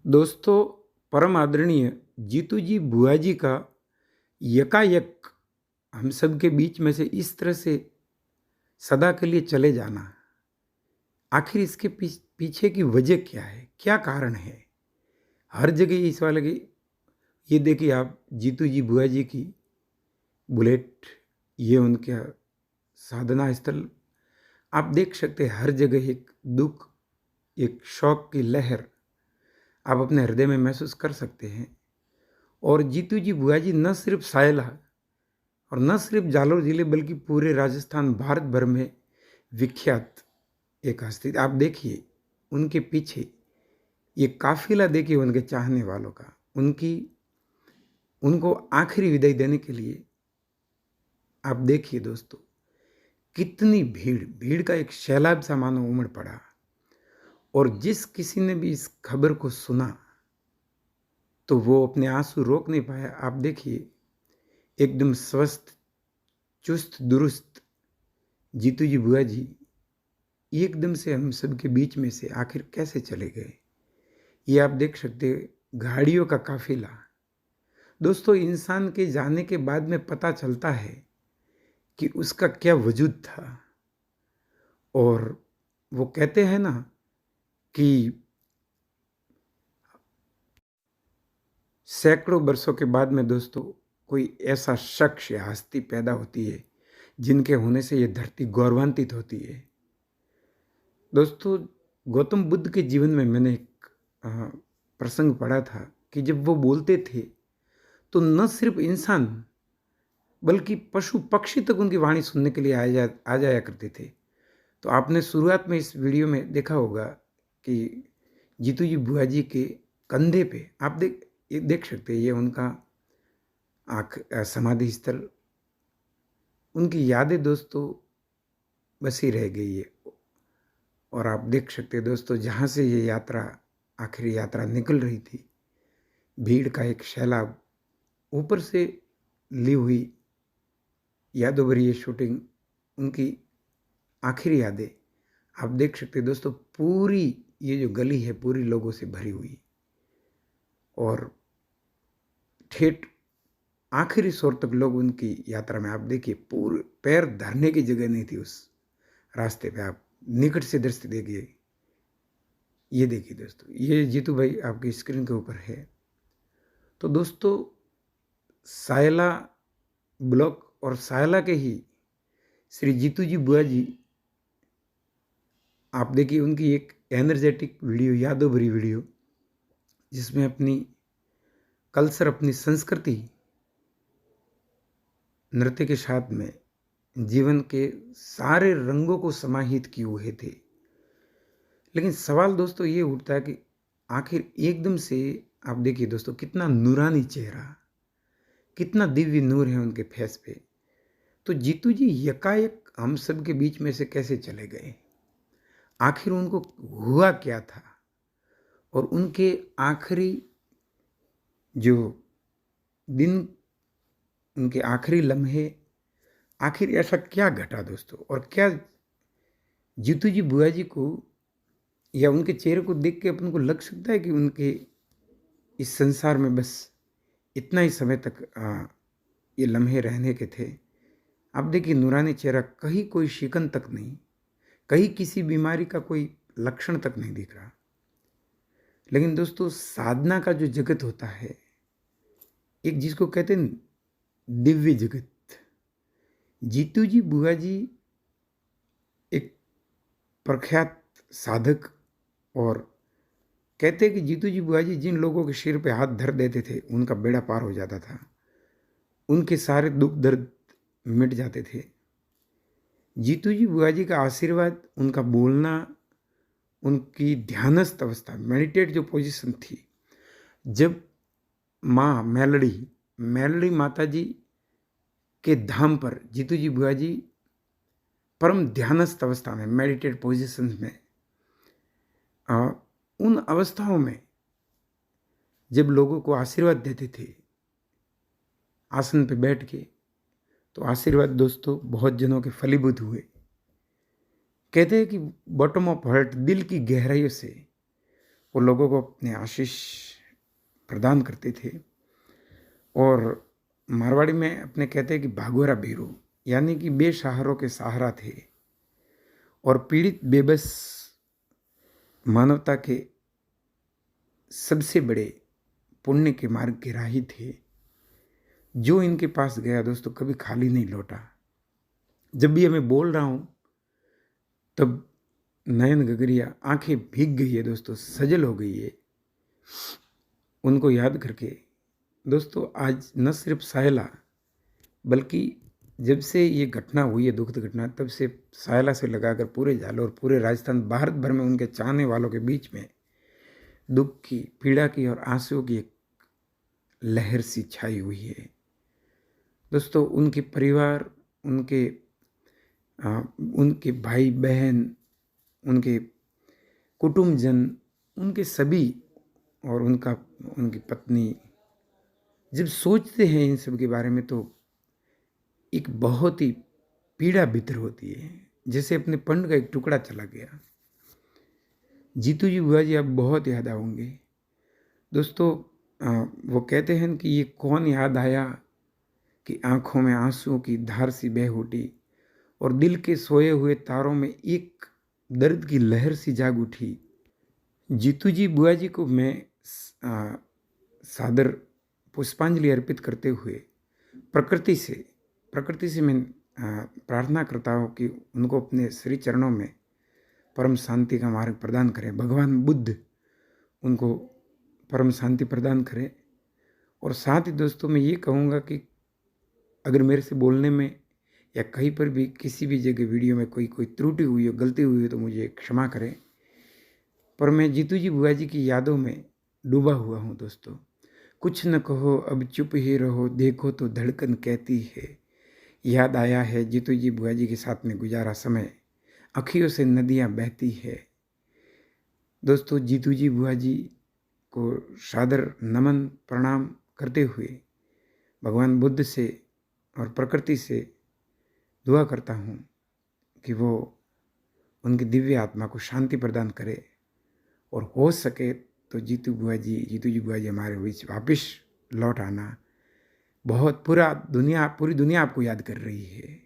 दोस्तों, परम आदरणीय जीतू जी बुआ जी का यकायक हम सब के बीच में से इस तरह से सदा के लिए चले जाना, आखिर इसके पीछे की वजह क्या है? क्या कारण है? हर जगह इस वाले की ये देखिए आप जीतू जी बुआ जी की बुलेट, ये उनका साधना स्थल, आप देख सकते हैं हर जगह एक दुख, एक शौक की लहर आप अपने हृदय में महसूस कर सकते हैं। और जीतू जी बुआ जी न सिर्फ सायला और न सिर्फ जालोर जिले बल्कि पूरे राजस्थान भारत भर में विख्यात एक हस्ती। आप देखिए उनके पीछे ये काफिला, देखिए उनके चाहने वालों का, उनको आखिरी विदाई देने के लिए आप देखिए दोस्तों कितनी भीड़, भीड़ का एक सैलाब सा मानो उमड़ पड़ा। और जिस किसी ने भी इस खबर को सुना तो वो अपने आंसू रोक नहीं पाया। आप देखिए एकदम स्वस्थ, चुस्त दुरुस्त जीतू जी बुआ जी एकदम से हम सब के बीच में से आखिर कैसे चले गए, ये आप देख सकते हैं। गाड़ियों का काफिला। दोस्तों, इंसान के जाने के बाद में पता चलता है कि उसका क्या वजूद था। और वो कहते हैं ना कि सैकड़ों वर्षों के बाद में दोस्तों कोई ऐसा शख्स या हस्ती पैदा होती है जिनके होने से ये धरती गौरवान्वित होती है। दोस्तों, गौतम बुद्ध के जीवन में मैंने एक प्रसंग पढ़ा था कि जब वो बोलते थे तो न सिर्फ इंसान बल्कि पशु पक्षी तक उनकी वाणी सुनने के लिए आ जाया करते थे। तो आपने शुरुआत में इस वीडियो में देखा होगा कि जीतू जी बुआ जी के कंधे पे आप देख सकते हैं, ये उनका समाधि स्थल, उनकी यादें दोस्तों बसी रह गई है। और आप देख सकते हैं दोस्तों, जहाँ से ये यात्रा, आखिरी यात्रा निकल रही थी, भीड़ का एक सैलाब, ऊपर से ली हुई यादों भरी ये शूटिंग, उनकी आखिरी यादें आप देख सकते हैं दोस्तों। पूरी ये जो गली है पूरी लोगों से भरी हुई, और ठेठ आखिरी छोर तक लोग उनकी यात्रा में, आप देखिए पूरे पैर धरने की जगह नहीं थी उस रास्ते पे। आप निकट से दृश्य देखिए, ये देखिए दोस्तों, ये जीतू भाई आपकी स्क्रीन के ऊपर है। तो दोस्तों, सायला ब्लॉक और सायला के ही श्री जीतू जी बुआ जी, आप देखिए उनकी एक एनर्जेटिक वीडियो, यादों भरी वीडियो, जिसमें अपनी कल्चर, अपनी संस्कृति, नृत्य के साथ में जीवन के सारे रंगों को समाहित किए हुए थे। लेकिन सवाल दोस्तों ये उठता है कि आखिर एकदम से आप देखिए दोस्तों कितना नूरानी चेहरा, कितना दिव्य नूर है उनके फेस पे। तो जीतू जी यकायक हम सब के बीच में से कैसे चले गए? आखिर उनको हुआ क्या था? और उनके आखिरी जो दिन, उनके आखिरी लम्हे, आखिर ऐसा क्या घटा दोस्तों? और क्या जीतू जी बुआ जी को या उनके चेहरे को देख के अपन को लग सकता है कि उनके इस संसार में बस इतना ही समय तक ये लम्हे रहने के थे? आप देखिए नूरानी चेहरा, कहीं कोई शिकन तक नहीं, कहीं किसी बीमारी का कोई लक्षण तक नहीं दिख रहा। लेकिन दोस्तों, साधना का जो जगत होता है, एक जिसको कहते हैं दिव्य जगत, जीतू जी बुआ जी एक प्रख्यात साधक, और कहते हैं कि जीतू जी बुआ जी जिन लोगों के सिर पे हाथ धर देते थे उनका बेड़ा पार हो जाता था, उनके सारे दुख दर्द मिट जाते थे। जीतू जी बुआ जी का आशीर्वाद, उनका बोलना, उनकी ध्यानस्थ अवस्था, मेडिटेट जो पोजीशन थी, जब माँ मेलड़ी माता जी के धाम पर जीतू जी बुआ जी परम ध्यानस्थ अवस्था में, मेडिटेट पोजीशन में, उन अवस्थाओं में जब लोगों को आशीर्वाद देते थे आसन पे बैठ के, तो आशीर्वाद दोस्तों बहुत जनों के फलीभूत हुए। कहते हैं कि बॉटम ऑफ हार्ट, दिल की गहराइयों से वो लोगों को अपने आशीष प्रदान करते थे। और मारवाड़ी में अपने कहते हैं कि भागोरा बीरू, यानी कि बेसहारों के सहारा थे और पीड़ित बेबस मानवता के सबसे बड़े पुण्य के मार्ग के राही थे। जो इनके पास गया दोस्तों कभी खाली नहीं लौटा। जब भी मैं बोल रहा हूँ तब नयन गगरिया आंखें भीग गई है दोस्तों, सजल हो गई है उनको याद करके। दोस्तों आज न सिर्फ सायला बल्कि जब से ये घटना हुई है, दुखद घटना, तब से सायला से लगाकर पूरे जालौर, पूरे राजस्थान, भारत भर में उनके चाहने वालों के बीच में दुख की, पीड़ा की और आंसुओं की एक लहर सी छाई हुई है। दोस्तों उनके परिवार, उनके भाई बहन, उनके कुटुंबजन, उनके सभी और उनकी पत्नी जब सोचते हैं इन सब के बारे में तो एक बहुत ही पीड़ा भीतर होती है, जैसे अपने पंड का एक टुकड़ा चला गया। जीतू जी बुआ जी आप बहुत याद आओगे दोस्तों। वो कहते हैं कि ये कौन याद आया कि आंखों में आंसुओं की धार सी बह उठी और दिल के सोए हुए तारों में एक दर्द की लहर सी जाग उठी। जीतू जी बुआ जी को मैं सादर पुष्पांजलि अर्पित करते हुए प्रकृति से मैं प्रार्थना करता हूँ कि उनको अपने श्री चरणों में परम शांति का मार्ग प्रदान करें। भगवान बुद्ध उनको परम शांति प्रदान करें। और साथ ही दोस्तों मैं ये कहूँगा कि अगर मेरे से बोलने में या कहीं पर भी किसी भी जगह वीडियो में कोई त्रुटि हुई हो, गलती हुई हो तो मुझे क्षमा करें। पर मैं जीतू जी बुआ जी की यादों में डूबा हुआ हूँ दोस्तों। कुछ न कहो अब चुप ही रहो, देखो तो धड़कन कहती है। याद आया है जीतू जी बुआ जी के साथ में गुजारा समय, अखियों से नदियाँ बहती है। दोस्तों जीतू जी बुआ जी को सादर नमन प्रणाम करते हुए भगवान बुद्ध से और प्रकृति से दुआ करता हूँ कि वो उनकी दिव्य आत्मा को शांति प्रदान करे और हो सके तो जीतू जी बुआ जी हमारे बीच वापस लौट आना। पूरी दुनिया आपको याद कर रही है।